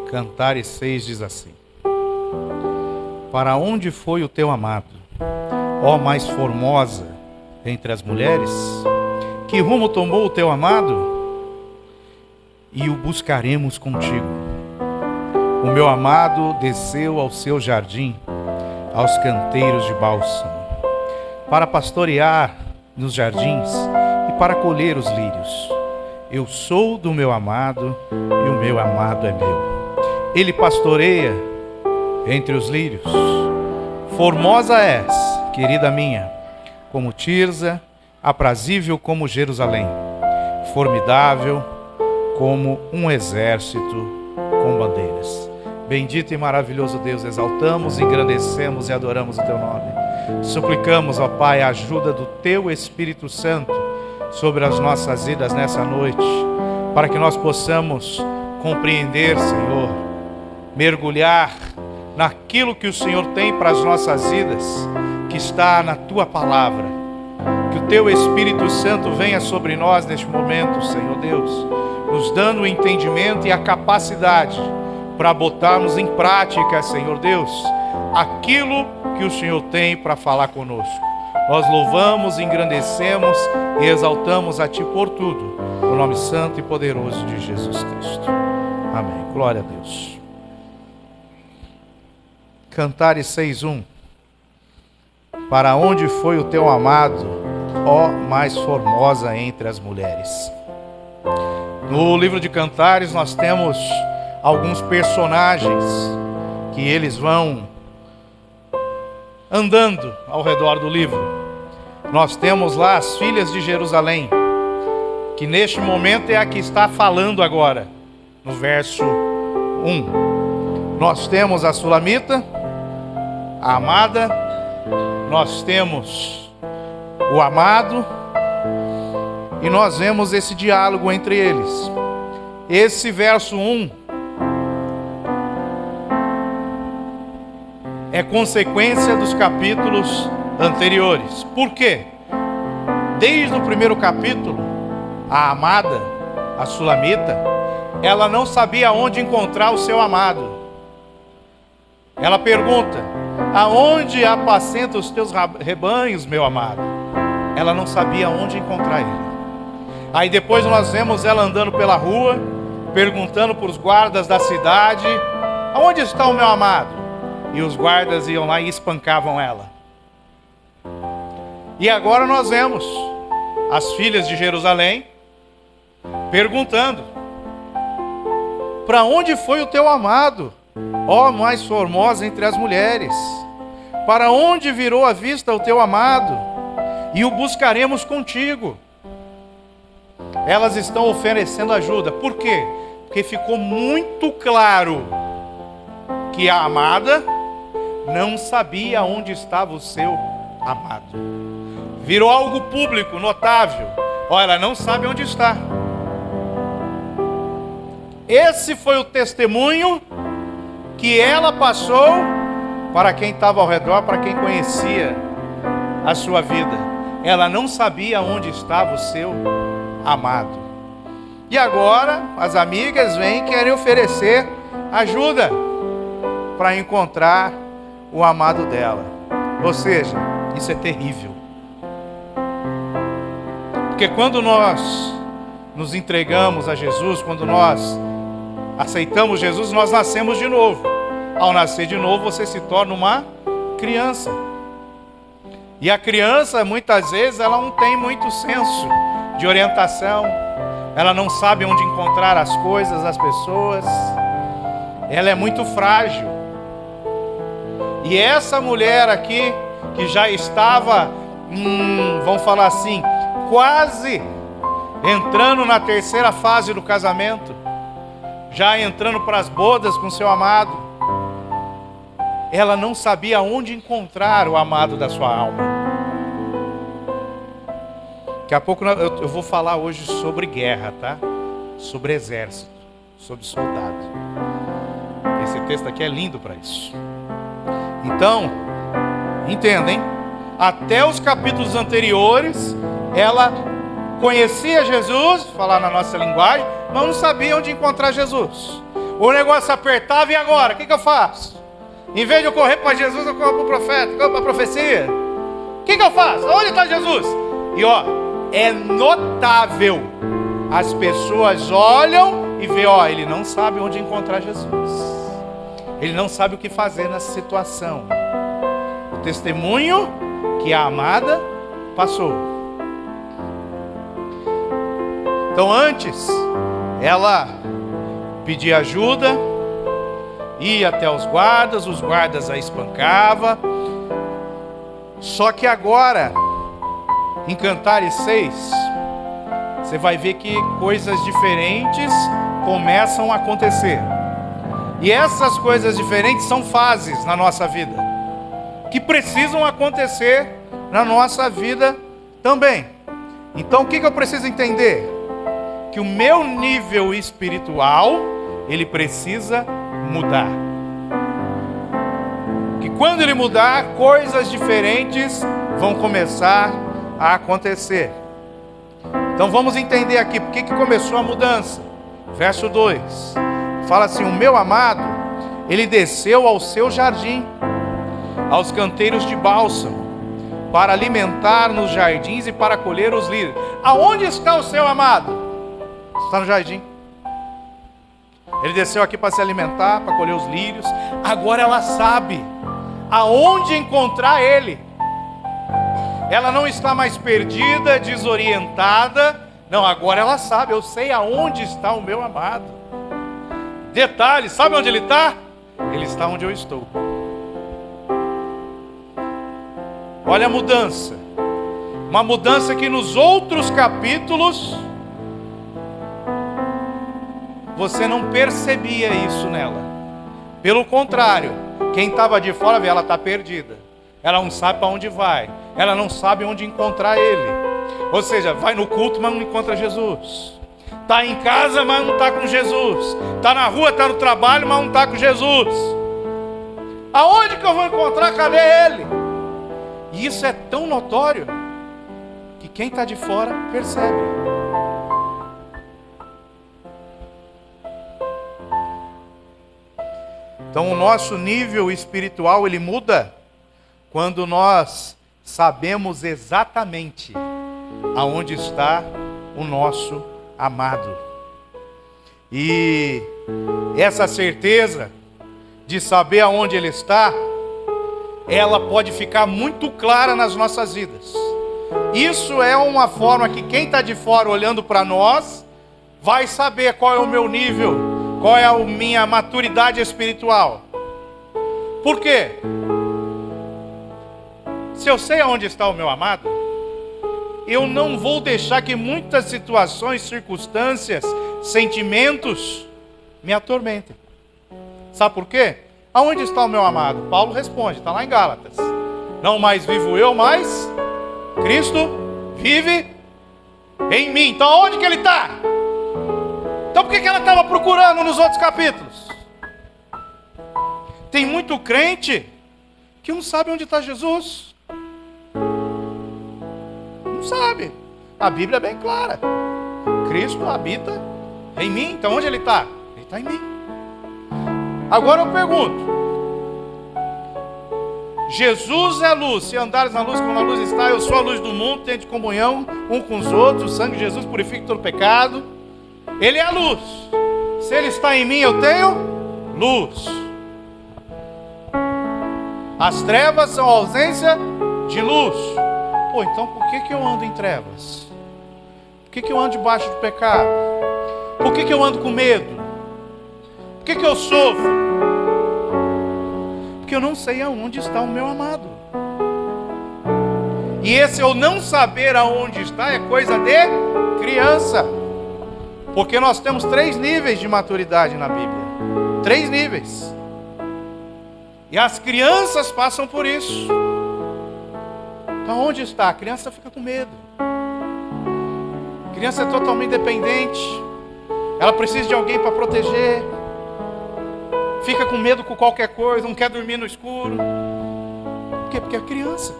Cantares 6 diz assim: Para onde foi o teu amado, ó mais formosa entre as mulheres? Que rumo tomou o teu amado? E o buscaremos contigo. O meu amado desceu ao seu jardim, aos canteiros de bálsamo, para pastorear nos jardins e para colher os lírios. Eu sou do meu amado e o meu amado é meu. Ele pastoreia entre os lírios. Formosa és, querida minha, como Tirza, aprazível como Jerusalém, formidável como um exército com bandeiras. Bendito e maravilhoso Deus, exaltamos, engrandecemos e adoramos o teu nome. Suplicamos, ó Pai, a ajuda do teu Espírito Santo sobre as nossas vidas nessa noite, para que nós possamos compreender, Senhor, mergulhar naquilo que o Senhor tem para as nossas vidas, que está na tua palavra. Que o teu Espírito Santo venha sobre nós neste momento, Senhor Deus, nos dando o entendimento e a capacidade para botarmos em prática, Senhor Deus, aquilo que o Senhor tem para falar conosco. Nós louvamos, engrandecemos e exaltamos a Ti por tudo, no nome santo e poderoso de Jesus Cristo. Amém. Glória a Deus. Cantares 6:1. Para onde foi o teu amado, ó mais formosa entre as mulheres? No livro de Cantares nós temos alguns personagens que eles vão andando ao redor do livro. Nós temos lá as filhas de Jerusalém, que neste momento é a que está falando agora, no verso 1. Nós temos a Sulamita, a amada, nós temos o amado, e nós vemos esse diálogo entre eles. Esse verso 1 é consequência dos capítulos anteriores. Por quê? Desde o primeiro capítulo, a amada, a Sulamita, ela não sabia onde encontrar o seu amado. Ela pergunta: aonde apacenta os teus rebanhos, meu amado? Ela não sabia onde encontrar ele. Aí depois nós vemos ela andando pela rua, perguntando para os guardas da cidade: aonde está o meu amado? E os guardas iam lá e espancavam ela. E agora nós vemos as filhas de Jerusalém perguntando: para onde foi o teu amado, ó mais formosa entre as mulheres? Para onde virou a vista o teu amado? E o buscaremos contigo. Elas estão oferecendo ajuda. Por quê? Porque ficou muito claro que a amada não sabia onde estava o seu amado. Virou algo público, notável. Olha, ela não sabe onde está. Esse foi o testemunho que ela passou para quem estava ao redor, para quem conhecia a sua vida. Ela não sabia onde estava o seu amado. E agora as amigas vêm e querem oferecer ajuda para encontrar o amado dela. Ou seja, isso é terrível. Porque quando nós nos entregamos a Jesus, quando nós aceitamos Jesus, nós nascemos de novo. Ao nascer de novo, você se torna uma criança. E a criança, muitas vezes, ela não tem muito senso de orientação. Ela não sabe onde encontrar as coisas, as pessoas. Ela é muito frágil. E essa mulher aqui, que já estava, vamos falar assim, quase entrando na terceira fase do casamento, já entrando para as bodas com seu amado, ela não sabia onde encontrar o amado da sua alma. Daqui a pouco eu vou falar hoje sobre guerra, tá? Sobre exército, sobre soldado. Esse texto aqui é lindo para isso. Então, entendem? Até os capítulos anteriores, ela conhecia Jesus, falar na nossa linguagem, mas não sabia onde encontrar Jesus. O negócio apertava e agora? O que eu faço? Em vez de eu correr para Jesus, eu corro para o profeta, corro para a profecia. O que eu faço? Onde está Jesus? E ó, é notável. As pessoas olham e veem, ó, ele não sabe onde encontrar Jesus. Ele não sabe o que fazer nessa situação. O testemunho que a amada passou. Então antes, ela pedia ajuda, ia até os guardas a espancavam. Só que agora, em Cantares 6, você vai ver que coisas diferentes começam a acontecer. E essas coisas diferentes são fases na nossa vida, que precisam acontecer na nossa vida também. Então o que eu preciso entender? Que o meu nível espiritual, ele precisa mudar. Que quando ele mudar, coisas diferentes vão começar a acontecer. Então vamos entender aqui por que começou a mudança. Verso 2. Fala assim: o meu amado, ele desceu ao seu jardim, aos canteiros de bálsamo, para alimentar nos jardins e para colher os lírios. Aonde está o seu amado? Está no jardim. Ele desceu aqui para se alimentar, para colher os lírios. Agora ela sabe aonde encontrar ele. Ela não está mais perdida, desorientada. Não, agora ela sabe, eu sei aonde está o meu amado. Detalhe, sabe onde ele está? Ele está onde eu estou. Olha a mudança. Uma mudança que nos outros capítulos você não percebia isso nela. Pelo contrário, quem estava de fora vê, ela está perdida. Ela não sabe para onde vai. Ela não sabe onde encontrar ele. Ou seja, vai no culto, mas não encontra Jesus. Está em casa, mas não está com Jesus. Está na rua, está no trabalho, mas não está com Jesus. Aonde que eu vou encontrar? Cadê ele? E isso é tão notório que quem está de fora percebe. Então o nosso nível espiritual, ele muda quando nós sabemos exatamente aonde está o nosso amado. E essa certeza de saber aonde ele está, ela pode ficar muito clara nas nossas vidas. Isso é uma forma que quem está de fora olhando para nós vai saber qual é o meu nível, qual é a minha maturidade espiritual. Por quê? Se eu sei aonde está o meu amado, eu não vou deixar que muitas situações, circunstâncias, sentimentos me atormentem. Sabe por quê? Aonde está o meu amado? Paulo responde, está lá em Gálatas. Não mais vivo eu, mas Cristo vive em mim. Então aonde que ele está? Então por que ela estava procurando nos outros capítulos? Tem muito crente que não sabe onde está Jesus. Não sabe. A Bíblia é bem clara. Cristo habita em mim. Então onde ele está? Ele está em mim. Agora eu pergunto: Jesus é a luz. Se andares na luz como a luz está, eu sou a luz do mundo. Tende comunhão um com os outros. O sangue de Jesus purifica todo pecado. Ele é a luz. Se ele está em mim, eu tenho luz. As trevas são a ausência de luz. Pô, então por que eu ando em trevas? Por que eu ando debaixo do pecado? Por que eu ando com medo? Por que eu sofro? Porque eu não sei aonde está o meu amado. E esse eu não saber aonde está é coisa de criança. Porque nós temos 3 níveis de maturidade na Bíblia. 3 níveis. E as crianças passam por isso. Então onde está? A criança fica com medo. A criança é totalmente dependente. Ela precisa de alguém para proteger. Fica com medo com qualquer coisa, não quer dormir no escuro. Por quê? Porque é criança.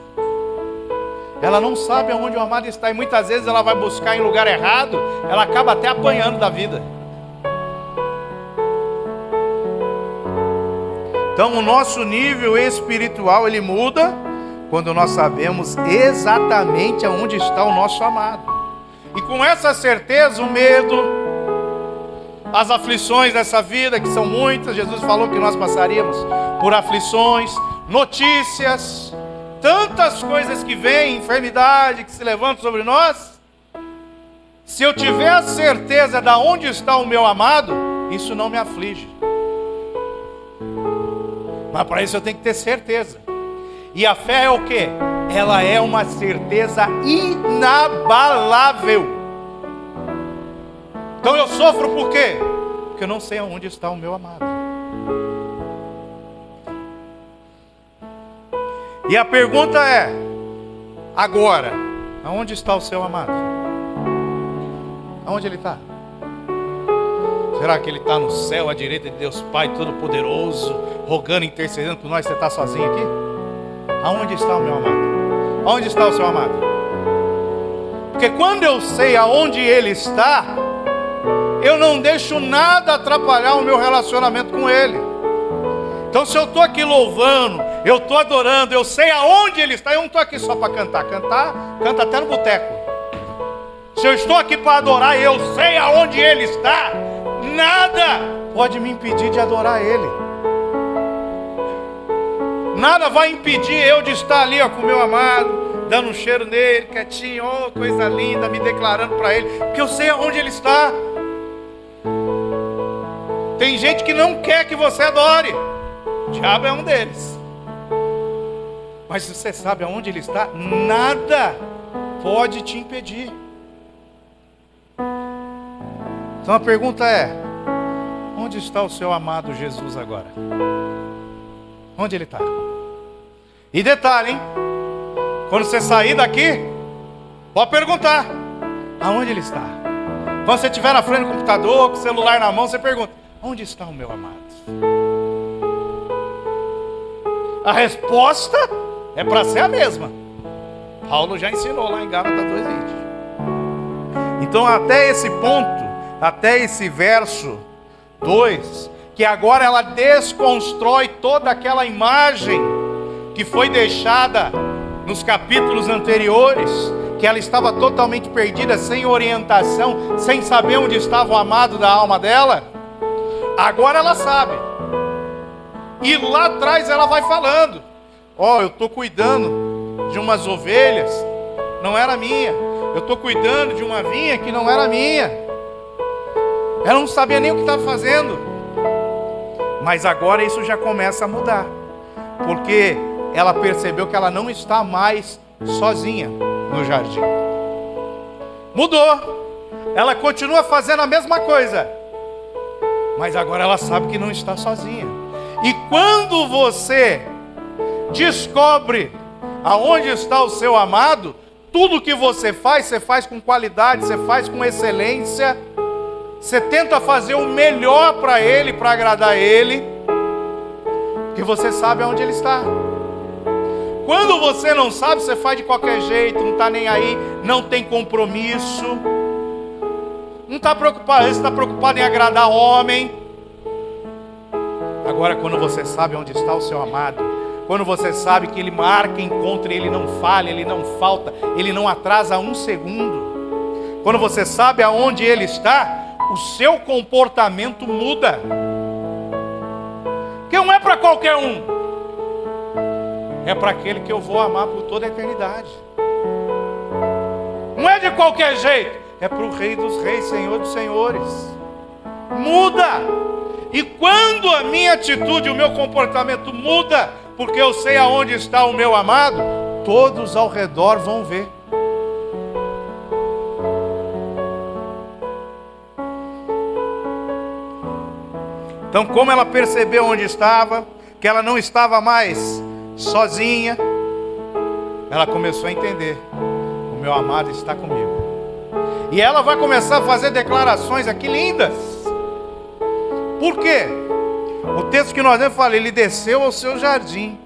Ela não sabe aonde o amado está. E muitas vezes ela vai buscar em lugar errado. Ela acaba até apanhando da vida. Então o nosso nível espiritual, ele muda quando nós sabemos exatamente aonde está o nosso amado. E com essa certeza, o medo, as aflições dessa vida, que são muitas, Jesus falou que nós passaríamos por aflições, notícias, tantas coisas que vêm, enfermidade que se levantam sobre nós. Se eu tiver a certeza de onde está o meu amado, isso não me aflige. Mas para isso eu tenho que ter certeza. E a fé é o quê? Ela é uma certeza inabalável. Então eu sofro por quê? Porque eu não sei aonde está o meu amado. E a pergunta é: agora, aonde está o seu amado? Aonde ele está? Será que ele está no céu, à direita de Deus Pai Todo-Poderoso, rogando, intercedendo por nós? Você está sozinho aqui? Aonde está o meu amado? Aonde está o seu amado? Porque quando eu sei aonde ele está, eu não deixo nada atrapalhar o meu relacionamento com ele. Então se eu estou aqui louvando, eu estou adorando, eu sei aonde ele está. Eu não estou aqui só para cantar. Canta até no boteco. Se eu estou aqui para adorar e eu sei aonde ele está, nada pode me impedir de adorar ele. Nada vai impedir eu de estar ali, ó, com o meu amado, dando um cheiro nele, quietinho, oh, coisa linda, me declarando para ele, porque eu sei aonde ele está. Tem gente que não quer que você adore. O diabo é um deles. Mas se você sabe aonde ele está, nada pode te impedir. Então a pergunta é: onde está o seu amado Jesus agora? Onde ele está? E detalhe, hein? Quando você sair daqui, pode perguntar: aonde ele está? Quando você estiver na frente do computador, com o celular na mão, você pergunta: onde está o meu amado? A resposta é para ser a mesma. Paulo já ensinou lá em Gálatas 2:20. Então até esse ponto, até esse verso 2, que agora ela desconstrói toda aquela imagem que foi deixada nos capítulos anteriores, que ela estava totalmente perdida, sem orientação, sem saber onde estava o amado da alma dela. Agora ela sabe. E lá atrás ela vai falando: ó, eu estou cuidando de umas ovelhas, não era minha. Eu estou cuidando de uma vinha que não era minha. Ela não sabia nem o que estava fazendo. Mas agora isso já começa a mudar, porque ela percebeu que ela não está mais sozinha no jardim. Mudou. Ela continua fazendo a mesma coisa, mas agora ela sabe que não está sozinha. E quando você descobre aonde está o seu amado, tudo que você faz com qualidade, você faz com excelência. Você tenta fazer o melhor para ele, para agradar ele, porque você sabe aonde ele está. Quando você não sabe, você faz de qualquer jeito, não está nem aí, não tem compromisso, não está preocupado, você está preocupado em agradar homem. Agora, quando você sabe onde está o seu amado, quando você sabe que ele marca encontro, ele não falha, ele não falta, ele não atrasa um segundo. Quando você sabe aonde ele está, o seu comportamento muda. Que não é para qualquer um, é para aquele que eu vou amar por toda a eternidade. Não é de qualquer jeito, é para o Rei dos Reis, Senhor dos Senhores. Muda. E quando a minha atitude, o meu comportamento muda, porque eu sei aonde está o meu amado, todos ao redor vão ver. Então, como ela percebeu onde estava, que ela não estava mais sozinha, ela começou a entender: o meu amado está comigo. E ela vai começar a fazer declarações aqui lindas. Por quê? O texto que nós lemos fala: ele desceu ao seu jardim,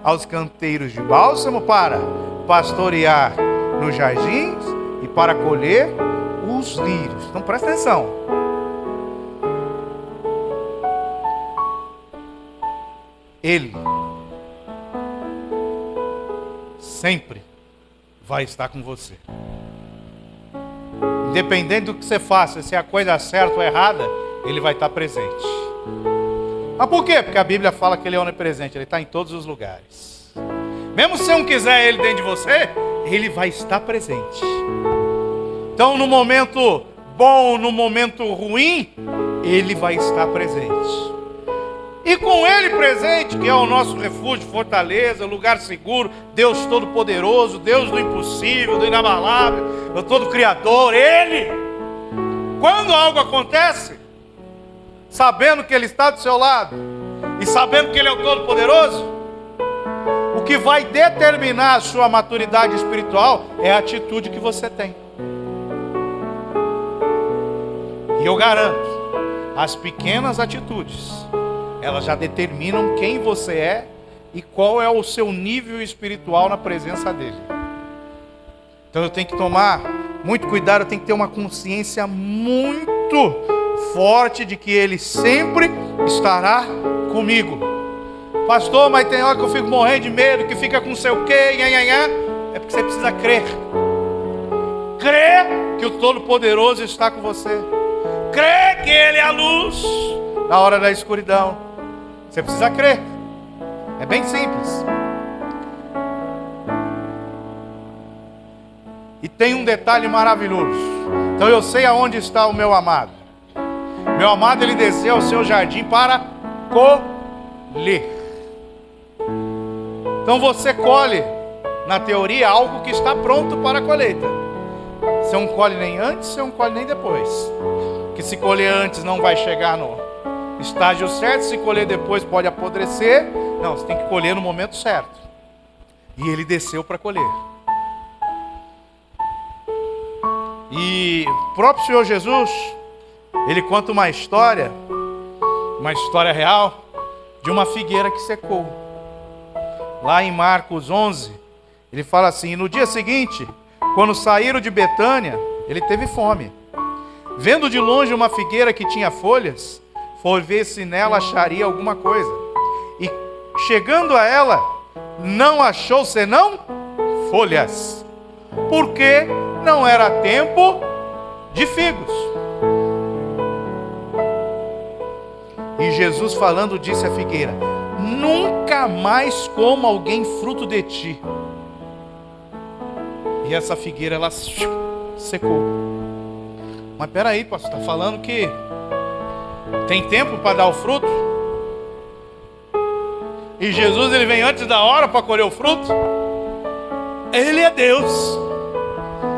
aos canteiros de bálsamo, para pastorear nos jardins e para colher os lírios. Então presta atenção. Ele sempre vai estar com você. Independente do que você faça, se é a coisa certa ou errada, Ele vai estar presente. Mas por quê? Porque a Bíblia fala que Ele é onipresente, Ele está em todos os lugares. Mesmo se você não quiser Ele dentro de você, Ele vai estar presente. Então no momento bom, no momento ruim, Ele vai estar presente. E com Ele presente, que é o nosso refúgio, fortaleza, lugar seguro, Deus Todo-Poderoso, Deus do impossível, do inabalável, do Todo-Criador, Ele, quando algo acontece, sabendo que Ele está do seu lado, e sabendo que Ele é o Todo-Poderoso, o que vai determinar a sua maturidade espiritual é a atitude que você tem. E eu garanto, as pequenas atitudes, elas já determinam quem você é e qual é o seu nível espiritual na presença dEle. Então eu tenho que tomar muito cuidado, eu tenho que ter uma consciência muito forte de que Ele sempre estará comigo. Pastor, mas tem hora que eu fico morrendo de medo, que fica com sei o quê, nhanhanhã. É porque você precisa crer. Crer que o Todo-Poderoso está com você. Crer que Ele é a luz na hora da escuridão. Você precisa crer. É bem simples. E tem um detalhe maravilhoso. Então eu sei aonde está o meu amado. Meu amado, Ele desceu ao seu jardim para colher. Então você colhe, na teoria, algo que está pronto para a colheita. Você não colhe nem antes, você não colhe nem depois. Porque se colher antes não vai chegar no estágio certo, se colher depois pode apodrecer. Não, você tem que colher no momento certo. E Ele desceu para colher. E o próprio Senhor Jesus, Ele conta uma história real, de uma figueira que secou. Lá em Marcos 11, Ele fala assim: no dia seguinte, quando saíram de Betânia, Ele teve fome. Vendo de longe uma figueira que tinha folhas, foi ver se nela acharia alguma coisa. E chegando a ela, não achou senão folhas, porque não era tempo de figos. E Jesus falando disse à figueira: nunca mais coma alguém fruto de ti. E essa figueira, ela secou. Mas peraí, pastor, está falando que tem tempo para dar o fruto? E Jesus, Ele vem antes da hora para colher o fruto? Ele é Deus.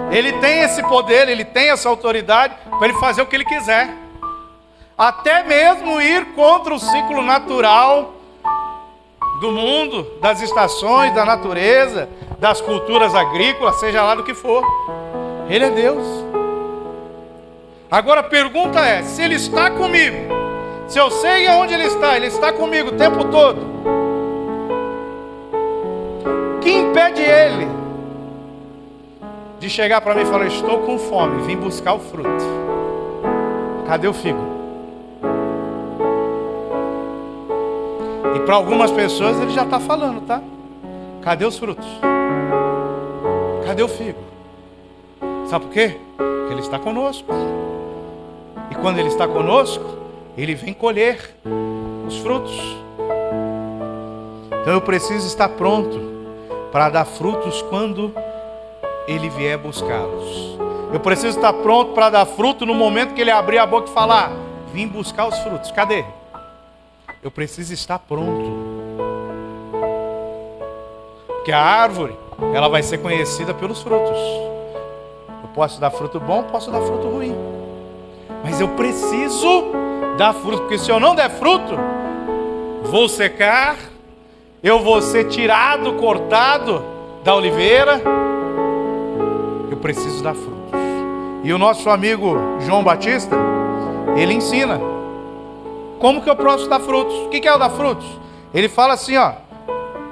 Ele tem esse poder, Ele tem essa autoridade para Ele fazer o que Ele quiser. Até mesmo ir contra o ciclo natural do mundo, das estações, da natureza, das culturas agrícolas, seja lá do que for. Ele é Deus. Agora a pergunta é: se Ele está comigo, se eu sei aonde Ele está comigo o tempo todo, o que impede Ele de chegar para mim e falar: estou com fome, vim buscar o fruto? Cadê o figo? E para algumas pessoas Ele já está falando, tá? Cadê os frutos? Cadê o figo? Sabe por quê? Porque Ele está conosco. E quando Ele está conosco, Ele vem colher os frutos. Então eu preciso estar pronto para dar frutos quando Ele vier buscá-los. Eu preciso estar pronto para dar fruto no momento que Ele abrir a boca e falar: vim buscar os frutos. Cadê? Eu preciso estar pronto. Porque a árvore, ela vai ser conhecida pelos frutos. Eu posso dar fruto bom, posso dar fruto ruim. Mas eu preciso dar fruto, porque se eu não der fruto, vou secar, eu vou ser tirado, cortado da oliveira. Eu preciso dar frutos. E o nosso amigo João Batista, ele ensina como que eu posso dar frutos. O que é o dar frutos? Ele fala assim, ó: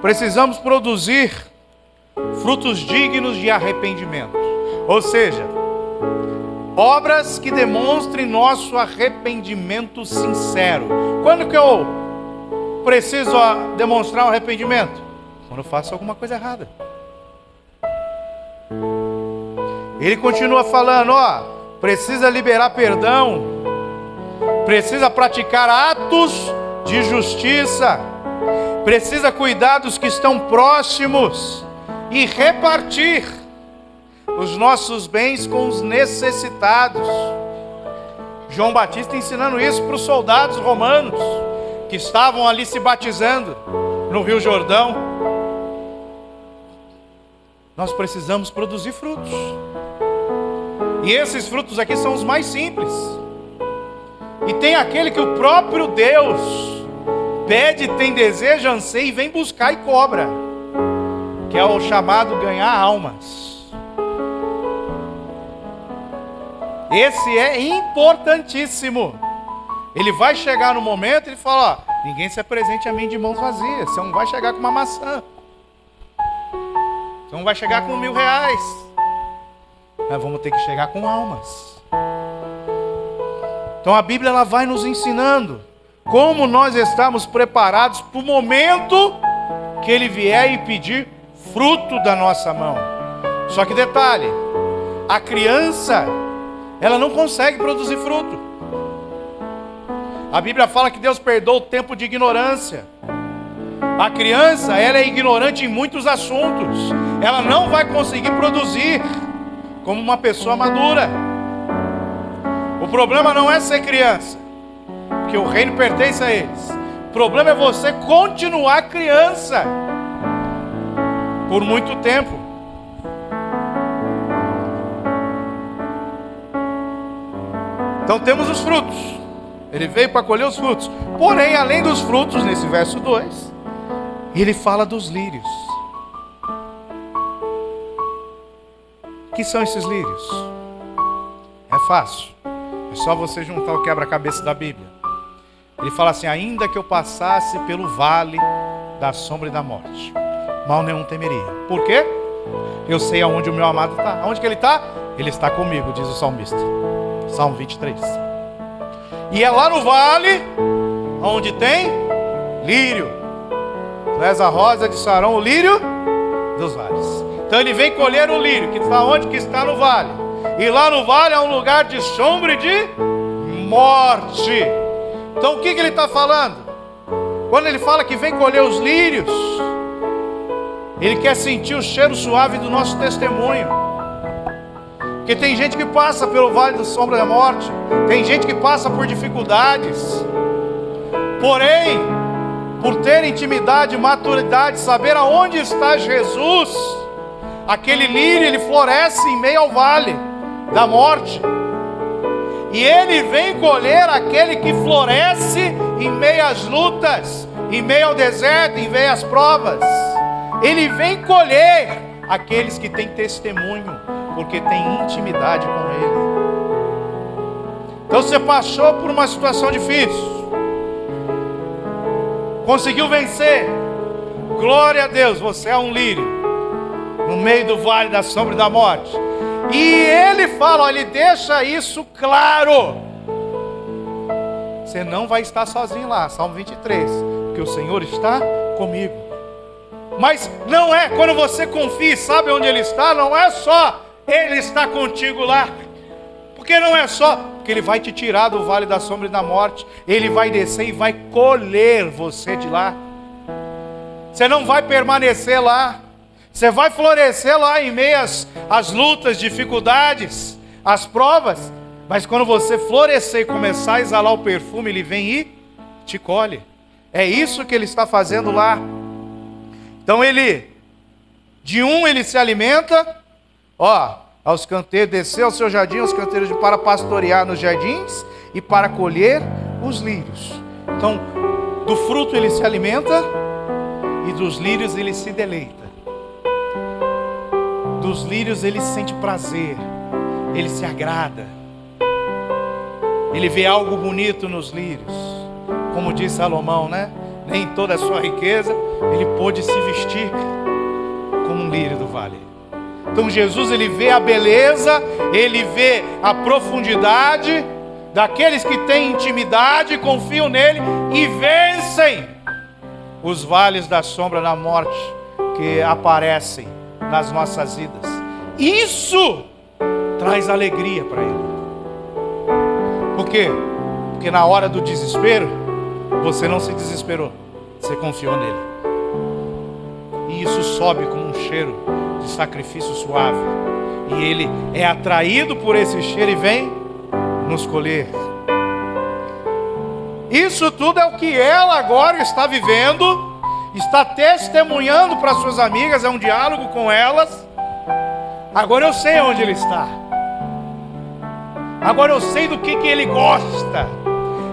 precisamos produzir frutos dignos de arrependimento. Ou seja, obras que demonstrem nosso arrependimento sincero. Quando preciso demonstrar um arrependimento? Quando eu faço alguma coisa errada. Ele continua falando, precisa liberar perdão, precisa praticar atos de justiça, precisa cuidar dos que estão próximos e repartir os nossos bens com os necessitados. João Batista ensinando isso para os soldados romanos que estavam ali se batizando no Rio Jordão. Nós precisamos produzir frutos. E esses frutos aqui são os mais simples. E tem aquele que o próprio Deus pede, tem desejo, anseia e vem buscar e cobra, que é o chamado ganhar almas. Esse é importantíssimo. Ele vai chegar no momento e ele fala, ninguém se apresente a mim de mãos vazias. Você não vai chegar com uma maçã, você não vai chegar com R$1.000. Nós vamos ter que chegar com almas. Então a Bíblia ela vai nos ensinando como nós estamos preparados para o momento que Ele vier e pedir fruto da nossa mão. Só que detalhe, a criança, ela não consegue produzir fruto. A Bíblia fala que Deus perdoa o tempo de ignorância. A criança, ela é ignorante em muitos assuntos. Ela não vai conseguir produzir como uma pessoa madura. O problema não é ser criança, porque o reino pertence a eles. O problema é você continuar criança por muito tempo. Então temos os frutos. Ele veio para colher os frutos. Porém, além dos frutos, nesse verso 2, ele fala dos lírios. O que são esses lírios? É fácil. É só você juntar o quebra-cabeça da Bíblia. Ele fala assim, ainda que eu passasse pelo vale da sombra e da morte, mal nenhum temeria. Por quê? Eu sei aonde o meu amado está. Aonde que ele está? Ele está comigo, diz o salmista. Salmo 23. E é lá no vale onde tem lírio. Tu és a rosa de Sarão, o lírio dos vales. Então ele vem colher o lírio, que está onde? Que está no vale. E lá no vale é um lugar de sombra e de morte. Então o que ele está falando? Quando ele fala que vem colher os lírios, ele quer sentir o cheiro suave do nosso testemunho. Porque tem gente que passa pelo vale da sombra da morte, tem gente que passa por dificuldades, porém, por ter intimidade, maturidade, saber aonde está Jesus, aquele lírio, ele floresce em meio ao vale da morte, e ele vem colher aquele que floresce em meio às lutas, em meio ao deserto, em meio às provas. Ele vem colher aqueles que têm testemunho, porque tem intimidade com Ele. Então você passou por uma situação difícil, conseguiu vencer, glória a Deus, você é um lírio no meio do vale da sombra e da morte. E ele fala, ele deixa isso claro, você não vai estar sozinho lá, Salmo 23, porque o Senhor está comigo. Mas não é, quando você confia e sabe onde Ele está, não é só Ele está contigo lá, porque não é só, porque Ele vai te tirar do vale da sombra e da morte, Ele vai descer e vai colher você de lá. Você não vai permanecer lá, você vai florescer lá em meio às lutas, dificuldades, às provas, mas quando você florescer e começar a exalar o perfume, Ele vem e te colhe. É isso que Ele está fazendo lá. Então ele se alimenta, aos canteiros, desceu ao seu jardim, aos canteiros para pastorear nos jardins e para colher os lírios. Então, do fruto ele se alimenta e dos lírios ele se deleita. Dos lírios ele sente prazer, ele se agrada. Ele vê algo bonito nos lírios. Como diz Salomão, né? Nem toda a sua riqueza ele pôde se vestir como um lírio do vale. Então Jesus, ele vê a beleza, ele vê a profundidade daqueles que têm intimidade, confiam nele e vencem os vales da sombra da morte que aparecem nas nossas vidas. Isso traz alegria para ele. Por quê? Porque na hora do desespero, você não se desesperou, você confiou nele. E isso sobe como um cheiro de sacrifício suave. E ele é atraído por esse cheiro e vem nos colher. Isso tudo é o que ela agora está vivendo, está testemunhando para suas amigas, é um diálogo com elas. Agora eu sei onde ele está. Agora eu sei do que ele gosta.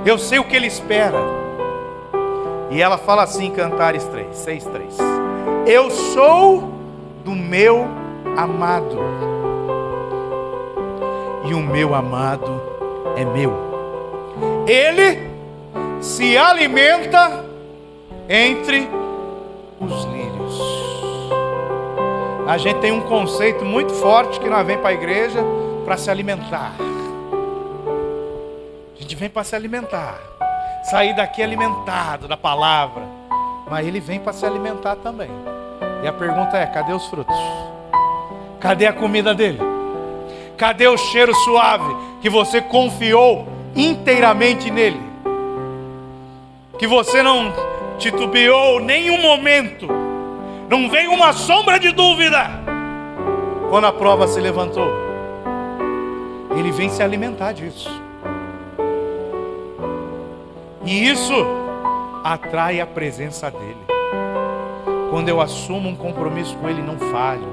Eu sei o que ele espera. E ela fala assim em Cantares 6:3. Eu sou do meu amado, e o meu amado é meu. Ele se alimenta entre os lírios. A gente tem um conceito muito forte que nós vem para a igreja para se alimentar. A gente vem para se alimentar, sair daqui alimentado da palavra. Mas ele vem para se alimentar também. E a pergunta é: cadê os frutos? Cadê a comida dele? Cadê o cheiro suave que você confiou inteiramente nele? Que você não titubeou nem um momento, não veio uma sombra de dúvida quando a prova se levantou. Ele vem se alimentar disso. E isso atrai a presença dele. Quando eu assumo um compromisso com ele, não falho.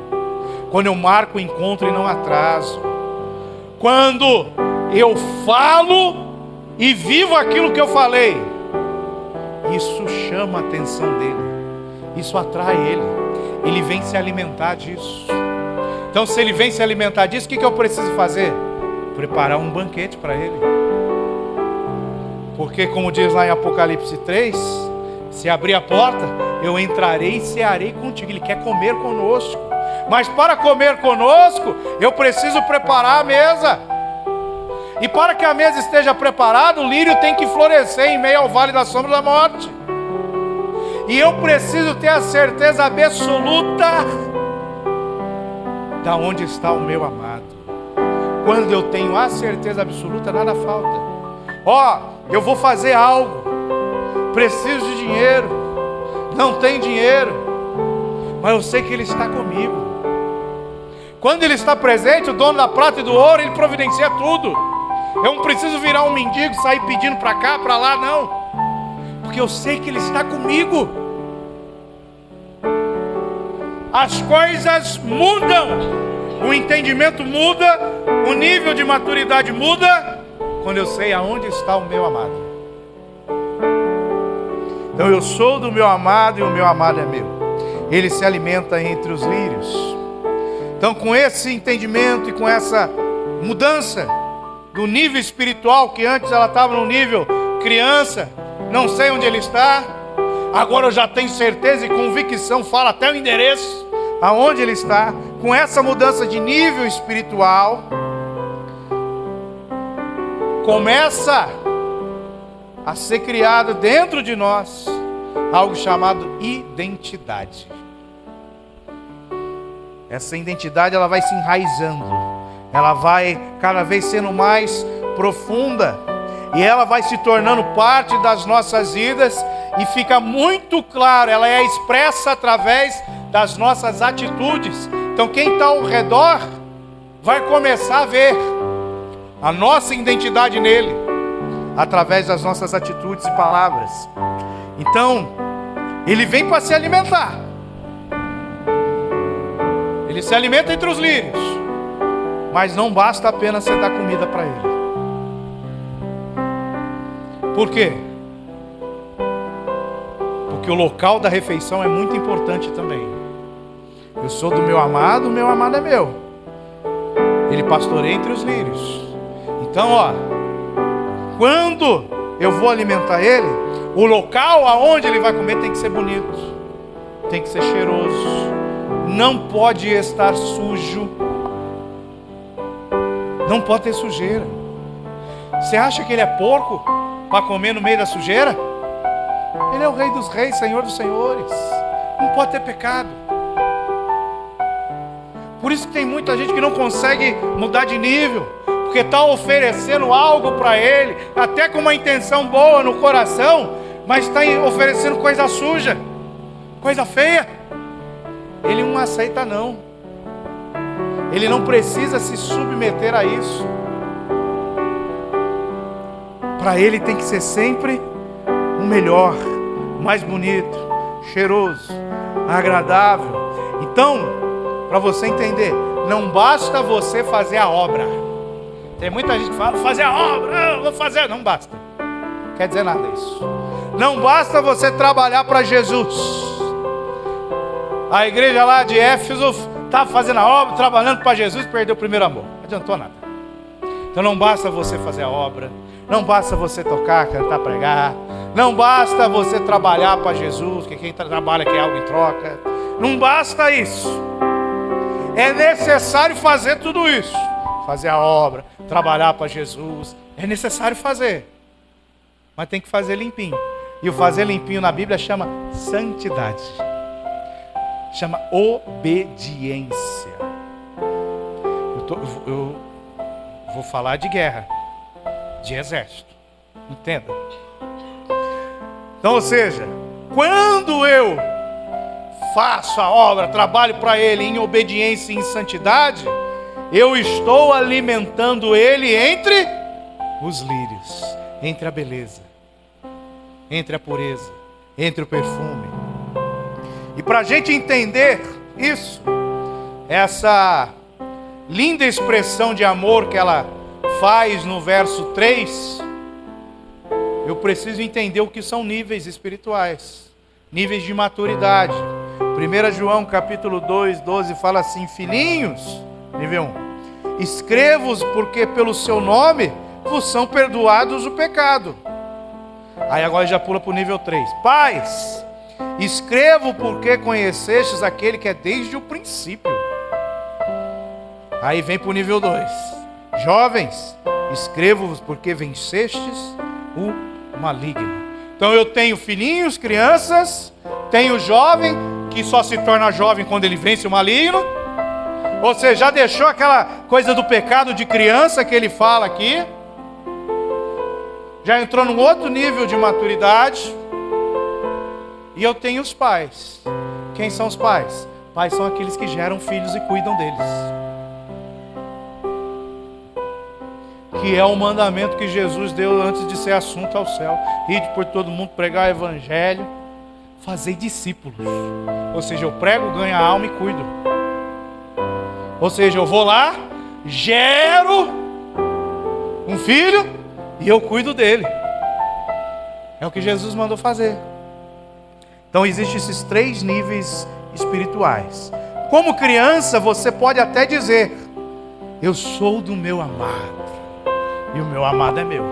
Quando eu marco o encontro e não atraso. Quando eu falo e vivo aquilo que eu falei, isso chama a atenção dele. Isso atrai ele. Ele vem se alimentar disso. Então, se ele vem se alimentar disso, o que eu preciso fazer? Preparar um banquete para ele. Porque, como diz lá em Apocalipse 3, se abrir a porta, eu entrarei e cearei contigo. Ele quer comer conosco. Mas para comer conosco, eu preciso preparar a mesa. E para que a mesa esteja preparada, o lírio tem que florescer em meio ao vale da sombra da morte. E eu preciso ter a certeza absoluta da onde está o meu amado. Quando eu tenho a certeza absoluta, nada falta. Eu vou fazer algo, preciso de dinheiro, não tem dinheiro, mas eu sei que ele está comigo. Quando ele está presente, o dono da prata e do ouro, ele providencia tudo. Eu não preciso virar um mendigo, sair pedindo para cá, para lá, não. Porque eu sei que ele está comigo. As coisas mudam, o entendimento muda, o nível de maturidade muda, quando eu sei aonde está o meu amado. Então eu sou do meu amado e o meu amado é meu. Ele se alimenta entre os lírios. Então, com esse entendimento e com essa mudança do nível espiritual, que antes ela estava no nível criança, não sei onde ele está, agora eu já tenho certeza e convicção, fala até o endereço, aonde ele está. Com essa mudança de nível espiritual, começa a ser criado dentro de nós algo chamado identidade. Essa identidade, ela vai se enraizando, ela vai cada vez sendo mais profunda, e ela vai se tornando parte das nossas vidas, e fica muito claro, ela é expressa através das nossas atitudes. Então quem está ao redor vai começar a ver a nossa identidade nele, através das nossas atitudes e palavras. Então, ele vem para se alimentar. Ele se alimenta entre os lírios. Mas não basta apenas você dar comida para ele. Por quê? Porque o local da refeição é muito importante também. Eu sou do meu amado, o meu amado é meu. Ele pastoreia entre os lírios. Então, quando eu vou alimentar ele, o local aonde ele vai comer tem que ser bonito, tem que ser cheiroso, não pode estar sujo, não pode ter sujeira. Você acha que ele é porco para comer no meio da sujeira? Ele é o Rei dos Reis, Senhor dos Senhores. Não pode ter pecado. Por isso que tem muita gente que não consegue mudar de nível, porque está oferecendo algo para ele, até com uma intenção boa no coração, mas está oferecendo coisa suja, coisa feia. Ele não aceita não. Ele não precisa se submeter a isso. Para ele tem que ser sempre o melhor, o mais bonito, cheiroso, agradável. Então, para você entender, não basta você fazer a obra. Tem muita gente que fala, fazer a obra, vou fazer. Não basta. Quer dizer nada isso. Não basta você trabalhar para Jesus. A igreja lá de Éfeso estava fazendo a obra, trabalhando para Jesus, perdeu o primeiro amor. Não adiantou nada. Então não basta você fazer a obra, não basta você tocar, cantar, pregar, não basta você trabalhar para Jesus, que quem trabalha quer algo em troca. Não basta isso. É necessário fazer tudo isso. Fazer a obra, trabalhar para Jesus. É necessário fazer. Mas tem que fazer limpinho. E o fazer limpinho na Bíblia chama santidade. Chama obediência. Eu vou falar de guerra, de exército. Entenda? Então, ou seja, quando eu faço a obra, trabalho para Ele em obediência e em santidade, eu estou alimentando Ele entre os lírios, entre a beleza, entre a pureza, entre o perfume. E para a gente entender isso, essa linda expressão de amor que ela faz no verso 3, eu preciso entender o que são níveis espirituais, níveis de maturidade. 1 João capítulo 2, 12 fala assim: filhinhos, nível 1, escrevo-vos porque pelo seu nome vos são perdoados o pecado. Aí agora já pula para o nível 3. Pais, escrevo porque conhecestes aquele que é desde o princípio. Aí vem para o nível 2. Jovens, escrevo-vos porque vencestes o maligno. Então eu tenho filhinhos, crianças, tenho jovem, que só se torna jovem quando ele vence o maligno. Ou seja, já deixou aquela coisa do pecado de criança que ele fala aqui. Já entrou num outro nível de maturidade. E eu tenho os pais. Quem são os pais? Pais são aqueles que geram filhos e cuidam deles. Que é o mandamento que Jesus deu antes de ser assunto ao céu. Ide por todo mundo, pregar o evangelho, fazer discípulos. Ou seja, eu prego, ganho a alma e cuido. Ou seja, eu vou lá, gero um filho e eu cuido dele. É o que Jesus mandou fazer. Então existem esses 3 níveis espirituais. Como criança, você pode até dizer: eu sou do meu amado e o meu amado é meu.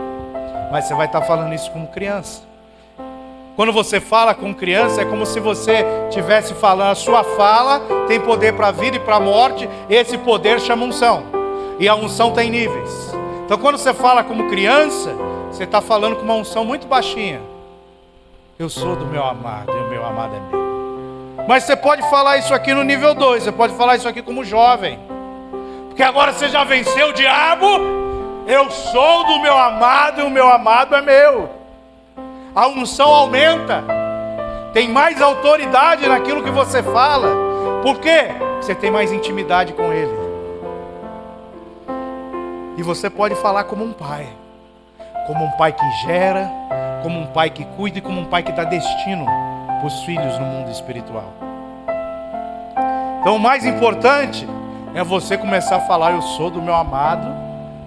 Mas você vai estar falando isso como criança. Quando você fala com criança, é como se você estivesse falando. A sua fala tem poder para a vida e para a morte. Esse poder chama unção. E a unção tem níveis. Então quando você fala como criança, você está falando com uma unção muito baixinha. Eu sou do meu amado e o meu amado é meu. Mas você pode falar isso aqui no nível 2. Você pode falar isso aqui como jovem. Porque agora você já venceu o diabo. Eu sou do meu amado e o meu amado é meu. A unção aumenta. Tem mais autoridade naquilo que você fala. Por quê? Você tem mais intimidade com Ele. E você pode falar como um pai. Como um pai que gera, como um pai que cuida e como um pai que dá destino para os filhos no mundo espiritual. Então o mais importante é você começar a falar: eu sou do meu amado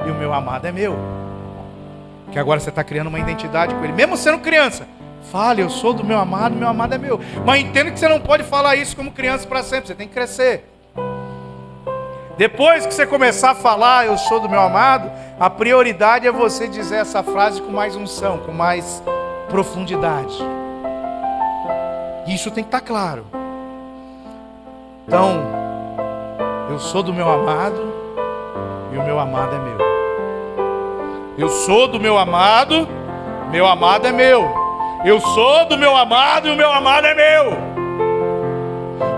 e o meu amado é meu. Que agora você está criando uma identidade com Ele. Mesmo sendo criança, fale: eu sou do meu amado é meu. Mas entenda que você não pode falar isso como criança para sempre. Você tem que crescer. Depois que você começar a falar: eu sou do meu amado, a prioridade é você dizer essa frase com mais unção, com mais profundidade. Isso tem que estar claro. Então, eu sou do meu amado e o meu amado é meu. Eu sou do meu amado é meu. Eu sou do meu amado e o meu amado é meu.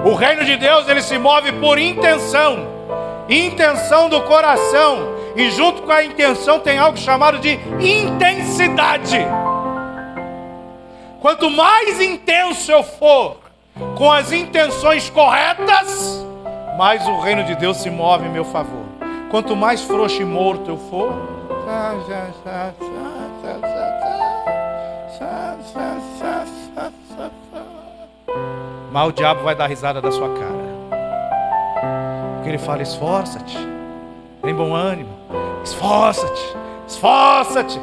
O reino de Deus, ele se move por intenção. Intenção do coração. E junto com a intenção tem algo chamado de intensidade. Quanto mais intenso eu for com as intenções corretas, mais o reino de Deus se move em meu favor. Quanto mais frouxo e morto eu for, mas o diabo vai dar risada da sua cara. Porque ele fala: esforça-te, tem bom ânimo, esforça-te, esforça-te.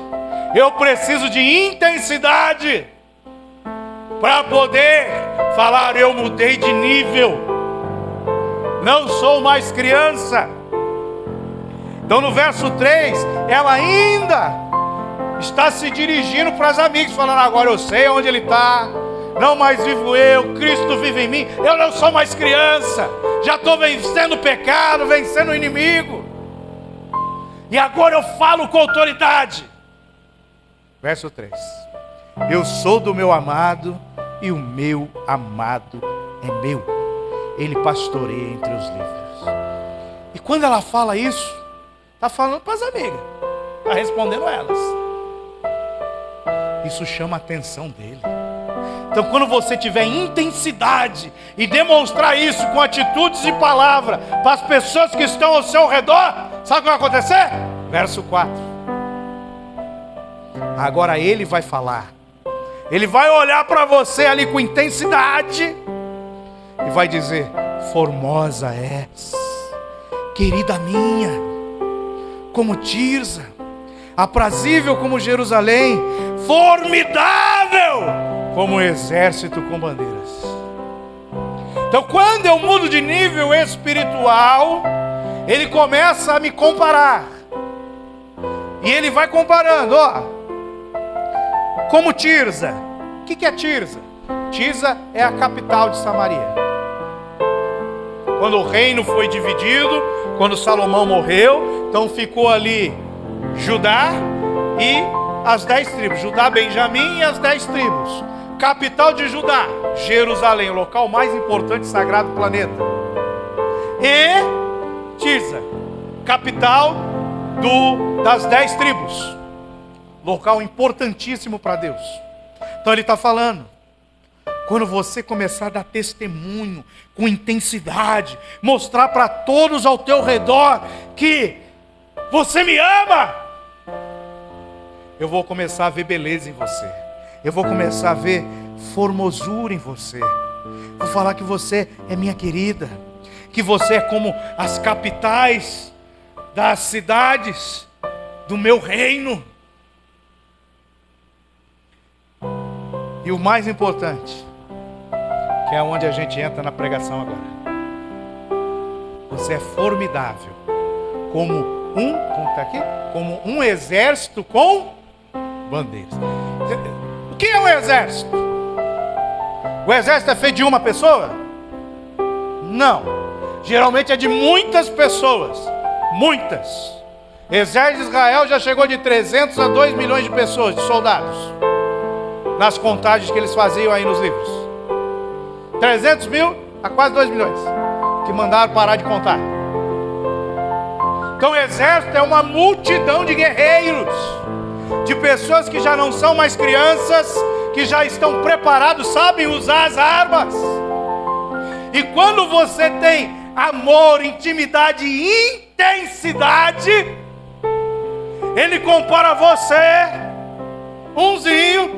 Eu preciso de intensidade para poder falar: eu mudei de nível, não sou mais criança. Então no verso 3, ela ainda está se dirigindo para as amigas, falando: agora eu sei onde ele está, não mais vivo eu, Cristo vive em mim, eu não sou mais criança, já estou vencendo o pecado, vencendo o inimigo, e agora eu falo com autoridade. Verso 3: eu sou do meu amado e o meu amado é meu, ele pastoreia entre os livros. E quando ela fala isso, está falando para as amigas, está respondendo elas. Isso chama a atenção dele. Então quando você tiver intensidade e demonstrar isso com atitudes e palavra para as pessoas que estão ao seu redor, sabe o que vai acontecer? Verso 4: agora ele vai falar. Ele vai olhar para você ali com intensidade e vai dizer: formosa és, querida minha, como Tirza, aprazível como Jerusalém, formidável como um exército com bandeiras. Então quando eu mudo de nível espiritual, ele começa a me comparar. E ele vai comparando, ó, como Tirza. O que é Tirza? Tirza é a capital de Samaria. Quando o reino foi dividido, quando Salomão morreu, então ficou ali Judá e as 10 tribos. Judá, Benjamim e as 10 tribos. Capital de Judá, Jerusalém, o local mais importante e sagrado do planeta. E Tirza, capital das 10 tribos. Local importantíssimo para Deus. Então ele está falando: quando você começar a dar testemunho com intensidade, mostrar para todos ao teu redor que você me ama, eu vou começar a ver beleza em você. Eu vou começar a ver formosura em você. Vou falar que você é minha querida, que você é como as capitais das cidades do meu reino. E o mais importante, que é onde a gente entra na pregação agora: você é formidável como como um exército com bandeiras. O que é um exército? O exército é feito de uma pessoa? Não. Geralmente é de muitas pessoas. Muitas. O exército de Israel já chegou de 300 a 2 milhões de pessoas, de soldados, nas contagens que eles faziam aí nos livros. 300 mil a quase 2 milhões, que mandaram parar de contar. Então o exército é uma multidão de guerreiros, de pessoas que já não são mais crianças, que já estão preparados, sabem usar as armas. E quando você tem amor, intimidade e intensidade, ele compara você, umzinho,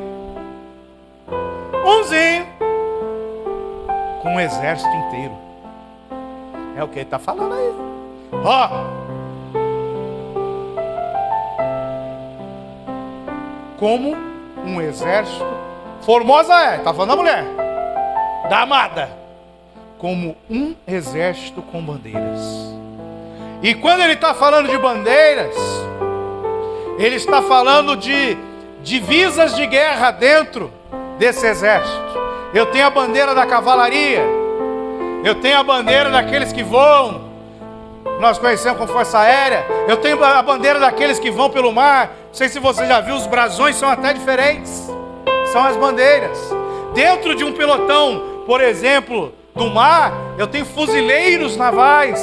com um exército inteiro. É o que ele está falando aí. Ó, como um exército. Formosa é, está falando da mulher, da amada, como um exército com bandeiras. E quando ele está falando de bandeiras, ele está falando de divisas de guerra dentro desse exército. Eu tenho a bandeira da cavalaria, eu tenho a bandeira daqueles que voam, nós conhecemos como força aérea. Eu tenho a bandeira daqueles que vão pelo mar. Não sei se você já viu, os brasões são até diferentes. são as bandeiras. Dentro de um pelotão, por exemplo, do mar, eu tenho fuzileiros navais,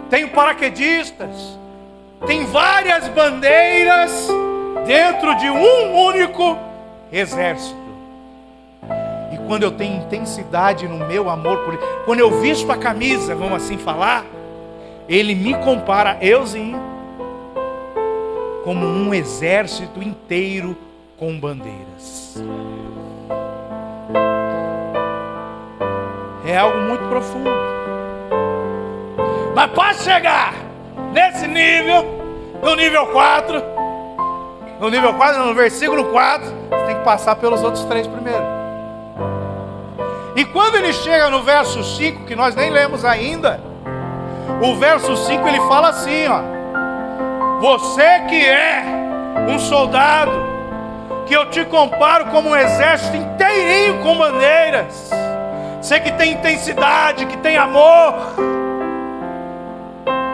tenho paraquedistas, tem várias bandeiras dentro de um único exército. E quando eu tenho intensidade no meu amor por ele, quando eu visto a camisa, vamos assim falar, ele me compara, euzinho, como um exército inteiro com bandeiras. É algo muito profundo. Mas para chegar nesse nível, no nível 4, no versículo 4, você tem que passar pelos outros 3 primeiro. E quando ele chega no verso 5, que nós nem lemos ainda, o verso 5 ele fala assim, ó: você que é um soldado, que eu te comparo como um exército inteirinho com bandeiras, você que tem intensidade, que tem amor,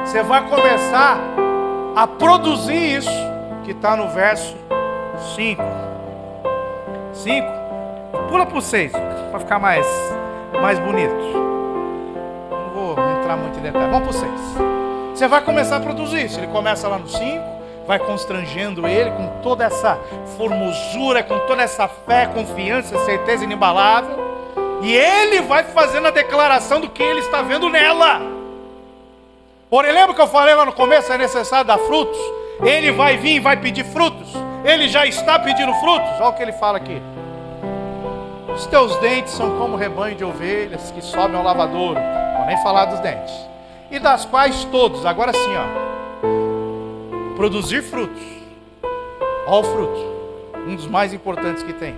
você vai começar a produzir isso que está no verso 5. Pula para o 6, para ficar mais bonito. Não vou entrar muito em detalhe. Vamos para o 6. Você vai começar a produzir isso. Ele começa lá no 5, vai constrangendo ele com toda essa formosura, com toda essa fé, confiança, certeza inabalável. E ele vai fazendo a declaração do que ele está vendo nela. Porém, lembra que eu falei lá no começo, é necessário dar frutos? Ele vai vir e vai pedir frutos. Ele já está pedindo frutos. Olha o que ele fala aqui: os teus dentes são como rebanho de ovelhas que sobem ao lavadouro. Não vou nem falar dos dentes. E das quais todos, agora sim, ó, produzir frutos. Olha o fruto, um dos mais importantes que tem.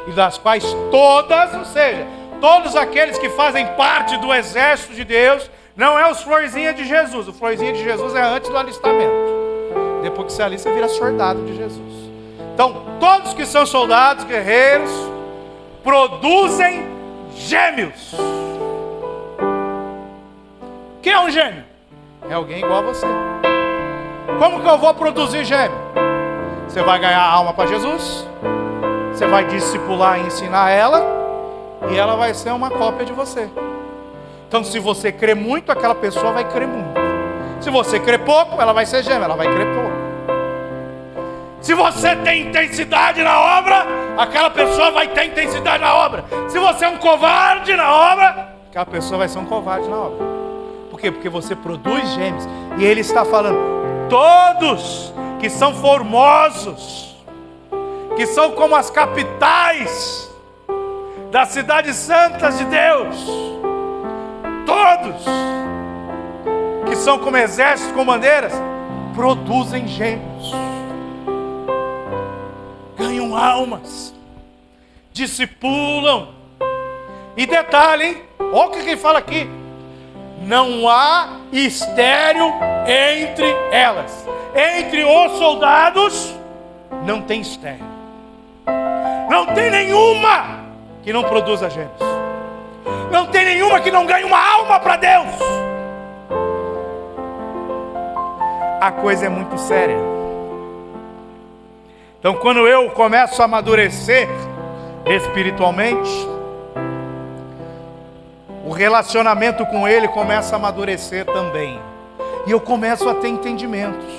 E das quais todas, ou seja, todos aqueles que fazem parte do exército de Deus. Não é os florzinhas de Jesus. O florzinha de Jesus é antes do alistamento. Depois que você alista, você vira soldado de Jesus. Então, todos que são soldados, guerreiros, produzem gêmeos. O que é um gêmeo? É alguém igual a você. Como que eu vou produzir gêmeo? Você vai ganhar alma para Jesus, você vai discipular e ensinar ela, e ela vai ser uma cópia de você. Então, se você crê muito, aquela pessoa vai crer muito. Se você crê pouco, ela vai ser gêmea, ela vai crer pouco. Se você tem intensidade na obra, aquela pessoa vai ter intensidade na obra. Se você é um covarde na obra, aquela pessoa vai ser um covarde na obra. Por quê? Porque você produz gêmeos. E ele está falando, todos que são formosos, que são como as capitais das cidades santas de Deus, todos que são como exércitos com bandeiras, produzem gêmeos, ganham almas, discipulam. E detalhe, hein? Olha o que ele fala aqui: não há estéril entre elas. Entre os soldados não tem estéril. Não tem nenhuma que não produza gêmeos. Não tem nenhuma que não ganhe uma alma para Deus. A coisa é muito séria. Então, quando eu começo a amadurecer espiritualmente, o relacionamento com Ele começa a amadurecer também. E eu começo a ter entendimentos.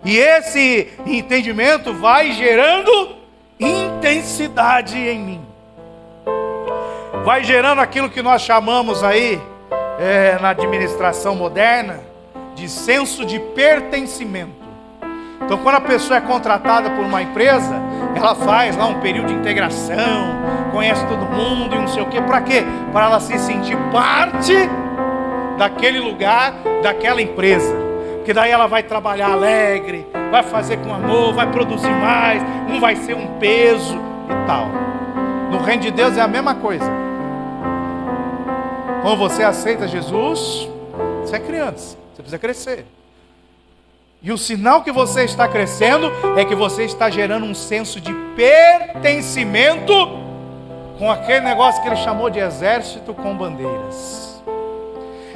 E esse entendimento vai gerando intensidade em mim. Vai gerando aquilo que nós chamamos aí, na administração moderna, de senso de pertencimento. Então, quando a pessoa é contratada por uma empresa, ela faz lá um período de integração, conhece todo mundo e não sei o quê. Para quê? Para ela se sentir parte daquele lugar, daquela empresa. Porque daí ela vai trabalhar alegre, vai fazer com amor, vai produzir mais, não vai ser um peso e tal. No reino de Deus é a mesma coisa. Quando você aceita Jesus, você é criança, você precisa crescer. E o sinal que você está crescendo é que você está gerando um senso de pertencimento com aquele negócio que ele chamou de exército com bandeiras.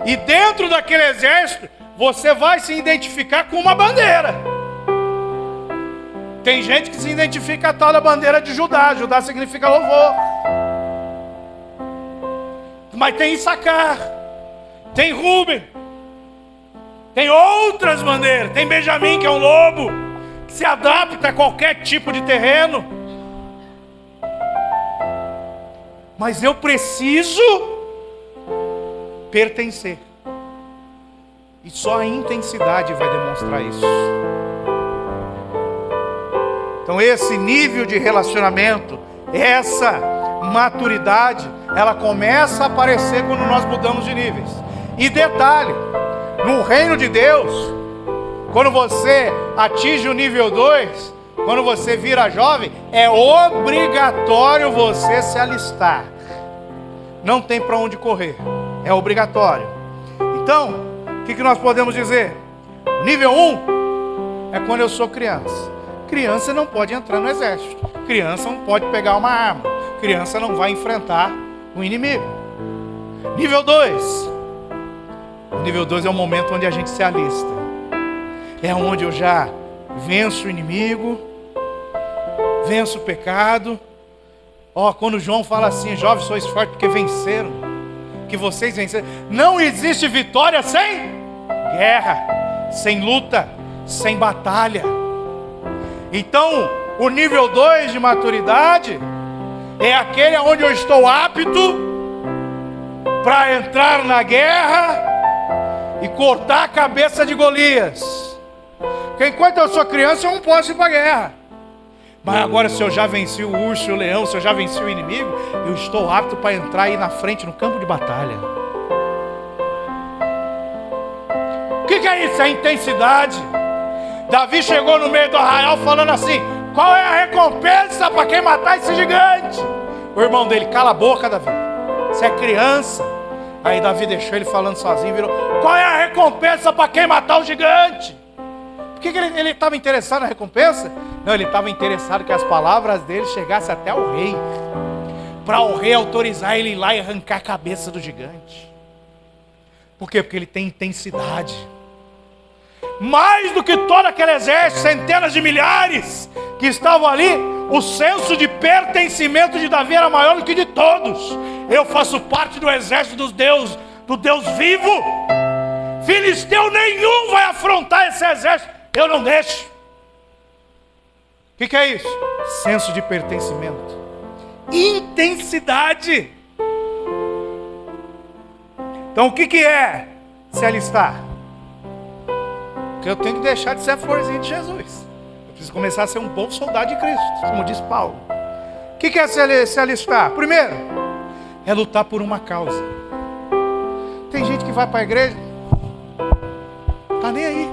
E dentro daquele exército, você vai se identificar com uma bandeira. Tem gente que se identifica a tal da bandeira de Judá. Judá significa louvor. Mas tem Issacar, tem Rúben, tem outras bandeiras. Tem Benjamim, que é um lobo, que se adapta a qualquer tipo de terreno. Mas eu preciso pertencer. E só a intensidade vai demonstrar isso. Então esse nível de relacionamento, essa maturidade, ela começa a aparecer quando nós mudamos de níveis. E detalhe, no reino de Deus, quando você atinge o nível 2, quando você vira jovem, é obrigatório você se alistar. Não tem para onde correr, é obrigatório. Então, o que nós podemos dizer? O nível 1 é quando eu sou criança. Criança não pode entrar no exército. Criança não pode pegar uma arma. Criança não vai enfrentar o inimigo. Nível 2. O nível 2 é o momento onde a gente se alista. É onde eu já venço o inimigo, venço o pecado. Quando João fala assim, jovens, sois fortes porque venceram. Que vocês venceram. Não existe vitória sem guerra, sem luta, sem batalha. Então, o nível 2 de maturidade é aquele onde eu estou apto para entrar na guerra e cortar a cabeça de Golias. Porque enquanto eu sou criança, eu não posso ir para a guerra. Mas agora, se eu já venci o urso e o leão, se eu já venci o inimigo, eu estou apto para entrar aí na frente, no campo de batalha. O que é isso? É intensidade. Davi chegou no meio do arraial falando assim: qual é a recompensa para quem matar esse gigante? O irmão dele: cala a boca, Davi, você é criança. Aí Davi deixou ele falando sozinho, virou: qual é a recompensa para quem matar o gigante? Por que ele estava interessado na recompensa? Não, ele estava interessado que as palavras dele chegassem até o rei, para o rei autorizar ele ir lá e arrancar a cabeça do gigante. Por quê? Porque ele tem intensidade. Mais do que todo aquele exército, centenas de milhares que estavam ali, o senso de pertencimento de Davi era maior do que de todos. Eu faço parte do exército do Deus vivo. Filisteu nenhum vai afrontar esse exército. Eu não deixo. O que é isso? Senso de pertencimento. Intensidade. Então o que é se alistar? Porque eu tenho que deixar de ser a florzinha de Jesus. Eu preciso começar a ser um bom soldado de Cristo, como diz Paulo. O que é se alistar? Primeiro, é lutar por uma causa. Tem gente que vai para a igreja, tá nem aí.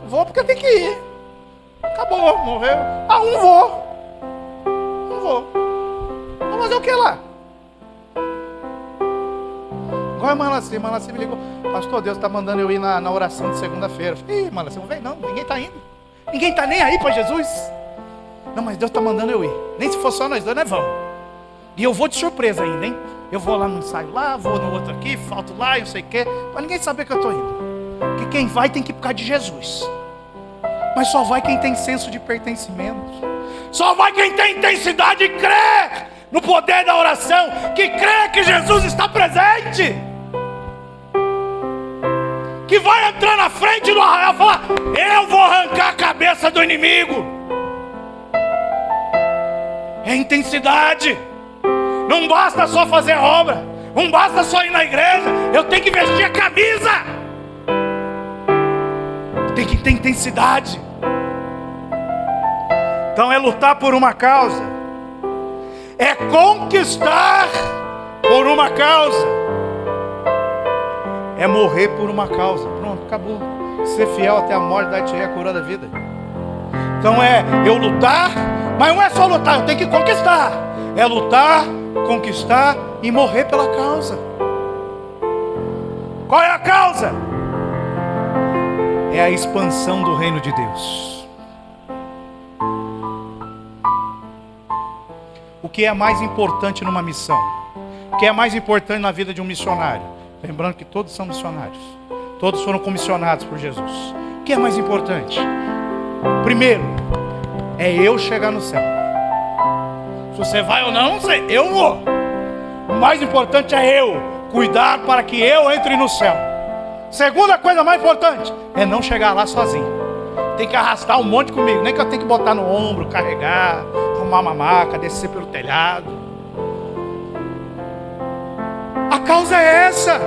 Vou porque tem que ir. Acabou, morreu. Não vou. Vou fazer o que lá? Igual a Malaci me ligou: pastor, Deus está mandando eu ir na oração de segunda-feira. Ih, Malaci, não vem não, ninguém está indo. Ninguém está nem aí para Jesus. Não, mas Deus está mandando eu ir. Nem se for só nós dois, nós vamos. E eu vou de surpresa ainda, hein? Eu vou lá no ensaio lá, vou no outro aqui, falto lá, eu não sei o quê, para ninguém saber que eu estou indo. Porque quem vai tem que ir por causa de Jesus. Mas só vai quem tem senso de pertencimento. Só vai quem tem intensidade e crê no poder da oração, que crê que Jesus está presente, que vai entrar na frente do arraial e falar: eu vou arrancar a cabeça do inimigo. É intensidade. Não basta só fazer obra, não basta só ir na igreja. Eu tenho que vestir a camisa. Tem que ter intensidade. Então é lutar por uma causa, é conquistar por uma causa, é morrer por uma causa. Pronto, acabou. Ser fiel até a morte, dar-te a coroa da vida. Então é eu lutar, mas não é só lutar, eu tenho que conquistar. É lutar, conquistar e morrer pela causa. Qual é a causa? É a expansão do reino de Deus. O que é mais importante numa missão? O que é mais importante na vida de um missionário? Lembrando que todos são missionários. Todos foram comissionados por Jesus. O que é mais importante? Primeiro, é eu chegar no céu. Se você vai ou não, não sei, eu vou. O mais importante é eu cuidar para que eu entre no céu. Segunda coisa mais importante é não chegar lá sozinho. Tem que arrastar um monte comigo, nem que eu tenha que botar no ombro, carregar, arrumar uma maca, descer pelo telhado. A causa é essa.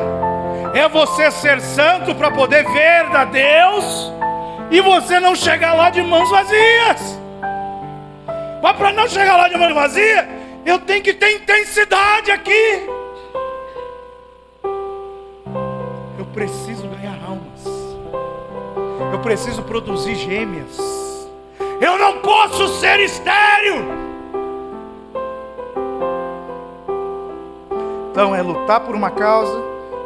É você ser santo para poder ver a Deus e você não chegar lá de mãos vazias. Mas para não chegar lá de mãos vazias, eu tenho que ter intensidade aqui. Eu preciso ganhar almas. Eu preciso produzir gêmeas. Eu não posso ser estéril. Então é lutar por uma causa,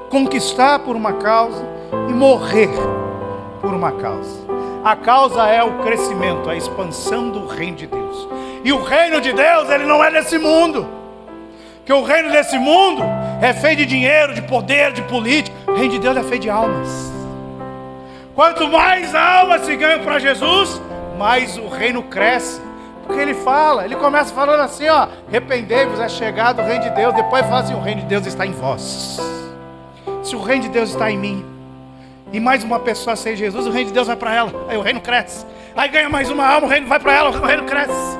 conquistar por uma causa e morrer por uma causa. A causa é o crescimento, a expansão do reino de Deus. E o reino de Deus, ele não é desse mundo. Porque o reino desse mundo é feito de dinheiro, de poder, de política. O reino de Deus é feito de almas. Quanto mais almas se ganham para Jesus, mais o reino cresce. Porque ele fala, ele começa falando assim, ó, arrependei-vos, é chegado o reino de Deus. Depois fala assim, o reino de Deus está em vós. Se o reino de Deus está em mim, e mais uma pessoa sem Jesus, o reino de Deus vai para ela, aí o reino cresce. Aí ganha mais uma alma, o reino vai para ela, o reino cresce.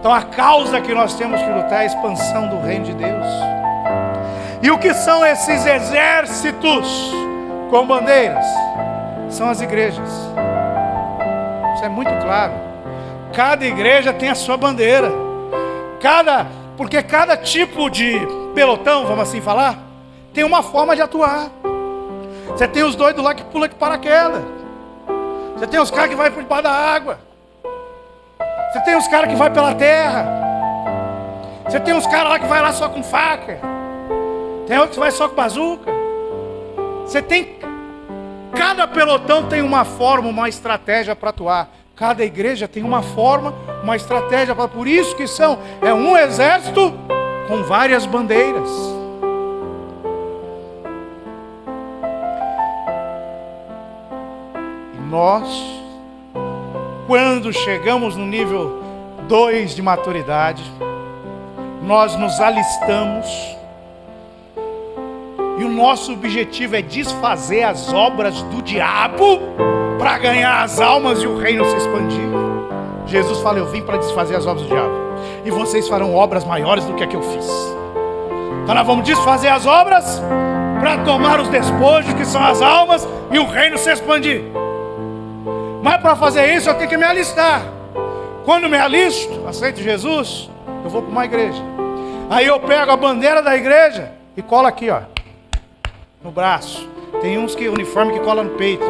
Então a causa que nós temos que lutar é a expansão do reino de Deus. E o que são esses exércitos com bandeiras? São as igrejas. Isso é muito claro. Cada igreja tem a sua bandeira. Porque cada tipo de pelotão, vamos assim falar, tem uma forma de atuar. Você tem os doidos lá que pulam de paraquedas. Você tem os caras que vão por debaixo da água. Você tem os caras que vão pela terra. Você tem os caras lá que vai lá só com faca. Tem outros que vai só com bazuca. Você tem... Cada pelotão tem uma forma, uma estratégia para atuar. Cada igreja tem uma forma, uma estratégia para... Por isso que é um exército com várias bandeiras. Nós, quando chegamos no nível 2 de maturidade, nós nos alistamos e o nosso objetivo é desfazer as obras do diabo para ganhar as almas e o reino se expandir. Jesus fala, eu vim para desfazer as obras do diabo e vocês farão obras maiores do que a que eu fiz. Então nós vamos desfazer as obras para tomar os despojos que são as almas e o reino se expandir. Mas para fazer isso eu tenho que me alistar. Quando me alisto, aceito Jesus, eu vou para uma igreja. Aí eu pego a bandeira da igreja e colo aqui, ó, no braço. Tem uns que uniforme que cola no peito.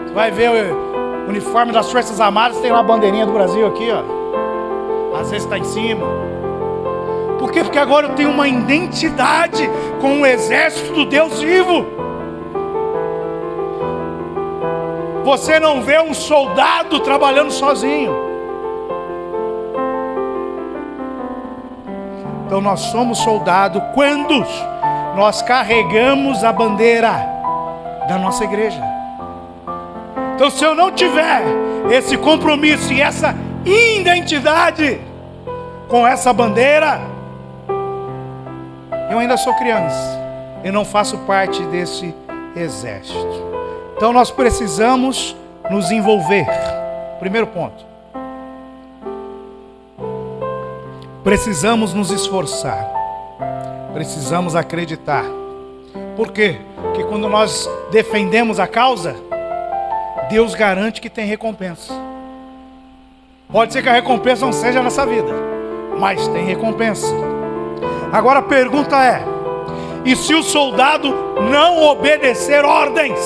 Você vai ver o uniforme das Forças Armadas, tem lá a bandeirinha do Brasil aqui, ó. Às vezes está em cima. Por quê? Porque agora eu tenho uma identidade com o exército do Deus vivo. Você não vê um soldado trabalhando sozinho. Então nós somos soldados quando nós carregamos a bandeira da nossa igreja. Então se eu não tiver esse compromisso e essa identidade com essa bandeira, eu ainda sou criança. Eu não faço parte desse exército. Então nós precisamos nos envolver. Primeiro ponto. Precisamos nos esforçar. Precisamos acreditar. Por quê? Porque quando nós defendemos a causa, Deus garante que tem recompensa. Pode ser que a recompensa não seja nessa vida, mas tem recompensa. Agora a pergunta é: e se o soldado não obedecer ordens?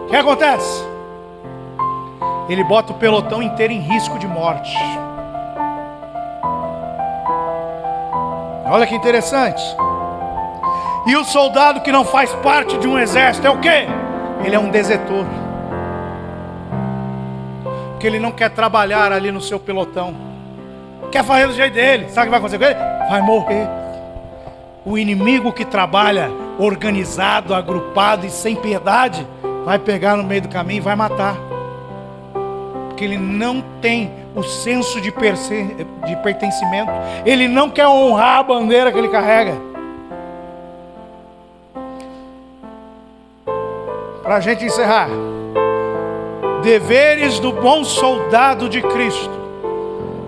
O que acontece? Ele bota o pelotão inteiro em risco de morte. Olha que interessante. E o soldado que não faz parte de um exército é o quê? Ele é um desertor. Porque ele não quer trabalhar ali no seu pelotão. Quer fazer do jeito dele. Sabe o que vai acontecer com ele? Vai morrer. O inimigo que trabalha organizado, agrupado e sem piedade vai pegar no meio do caminho e vai matar. porque ele não tem o senso de pertencimento. Ele não quer honrar a bandeira que ele carrega. Para a gente encerrar, deveres do bom soldado de Cristo,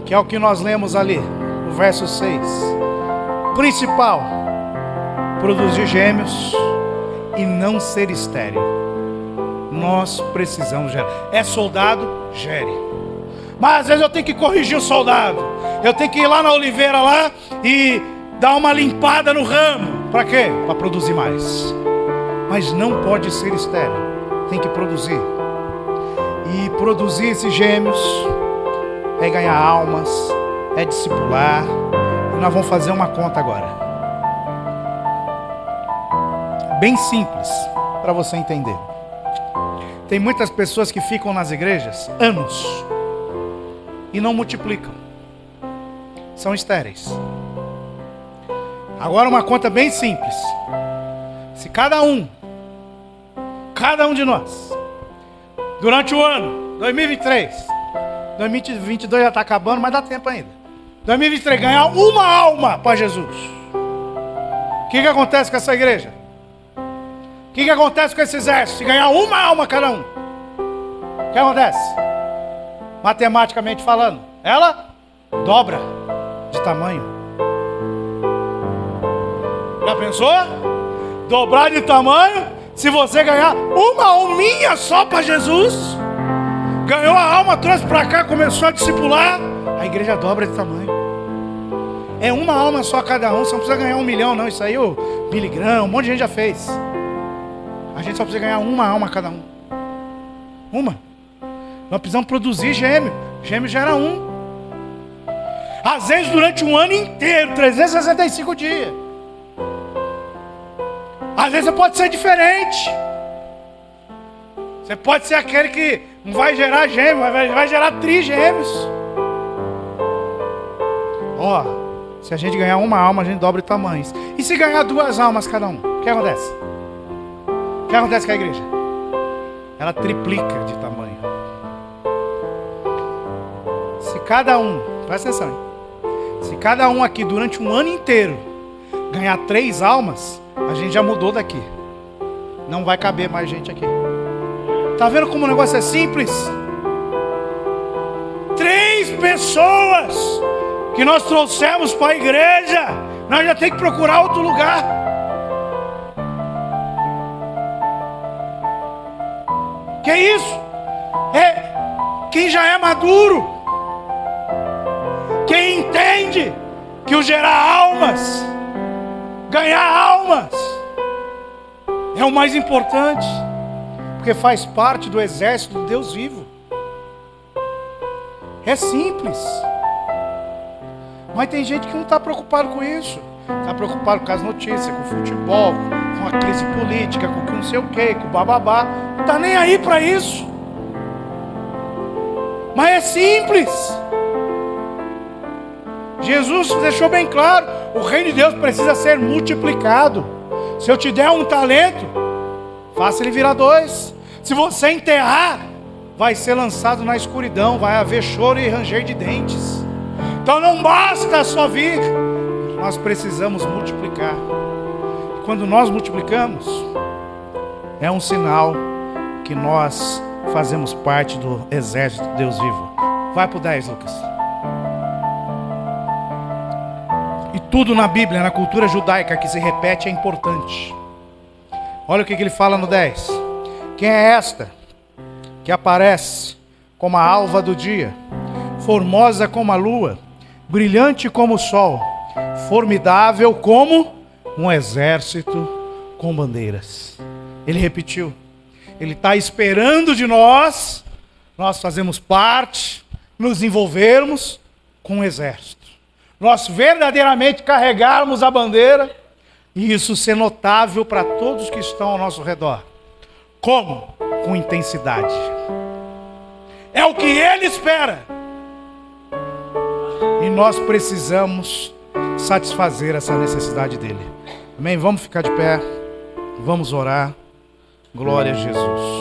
que é o que nós lemos ali, no verso 6. Principal, produzir gêmeos e não ser estéril. Nós precisamos gerar. É soldado, gere. Mas às vezes eu tenho que corrigir o soldado. Eu tenho que ir lá na oliveira lá e dar uma limpada no ramo. Para quê? Para produzir mais. Mas não pode ser estéril. Tem que produzir. E produzir esses gêmeos é ganhar almas, é discipular. E nós vamos fazer uma conta agora. Bem simples, para você entender. Tem muitas pessoas que ficam nas igrejas anos e não multiplicam. São estéreis. Agora uma conta bem simples. Se cada um de nós, durante o ano 2023, 2022 já está acabando, mas dá tempo ainda. 2023 ganhar uma alma para Jesus. O que acontece com essa igreja? O que acontece com esse exército? Se ganhar uma alma cada um, o que acontece? Matematicamente falando, ela dobra de tamanho. Já pensou? Dobrar de tamanho. Se você ganhar uma alminha só para Jesus, ganhou a alma, trouxe para cá, começou a discipular, a igreja dobra de tamanho. É uma alma só cada um. Você não precisa ganhar 1 milhão não. Isso aí o Billy Graham, um monte de gente já fez. A gente só precisa ganhar uma alma cada um. Uma. Nós precisamos produzir gêmeo. Gêmeo gera um. Às vezes durante um ano inteiro, 365 dias. Às vezes você pode ser diferente. Você pode ser aquele que não vai gerar gêmeo, vai gerar trigêmeos. Ó, se a gente ganhar uma alma, a gente dobra de tamanhos. E se ganhar 2 almas cada um, o que acontece? O que acontece com a igreja? Ela triplica de tamanho. Se cada um, presta atenção, hein? Se cada um aqui durante um ano inteiro ganhar 3 almas, a gente já mudou daqui. Não vai caber mais gente aqui. Tá vendo como o negócio é simples? 3 pessoas que nós trouxemos para a igreja, nós já temos que procurar outro lugar. Que isso? É quem já é maduro, quem entende que o gerar almas, ganhar almas, é o mais importante, porque faz parte do exército do Deus vivo. É simples. Mas tem gente que não está preocupado com isso. Está preocupado com as notícias, com o futebol, com a crise política, com o não sei o que, com o bababá. Não está nem aí para isso. Mas é simples. Jesus deixou bem claro, o reino de Deus precisa ser multiplicado. Se eu te der um talento, faça ele virar 2. Se você enterrar, vai ser lançado na escuridão, vai haver choro e ranger de dentes. Então não basta só vir, nós precisamos multiplicar. Quando nós multiplicamos, é um sinal que nós fazemos parte do exército de Deus vivo. Vai pro 10, Lucas. E tudo na Bíblia, na cultura judaica que se repete é importante. Olha o que ele fala no 10. Quem é esta que aparece como a alva do dia, formosa como a lua, brilhante como o sol, formidável como um exército com bandeiras? Ele repetiu. Ele está esperando de nós fazemos parte, nos envolvermos com o exército. Nós verdadeiramente carregarmos a bandeira e isso ser notável para todos que estão ao nosso redor. Como? Com intensidade. É o que Ele espera. E nós precisamos satisfazer essa necessidade dEle. Amém? Vamos ficar de pé. Vamos orar. Glória a Jesus.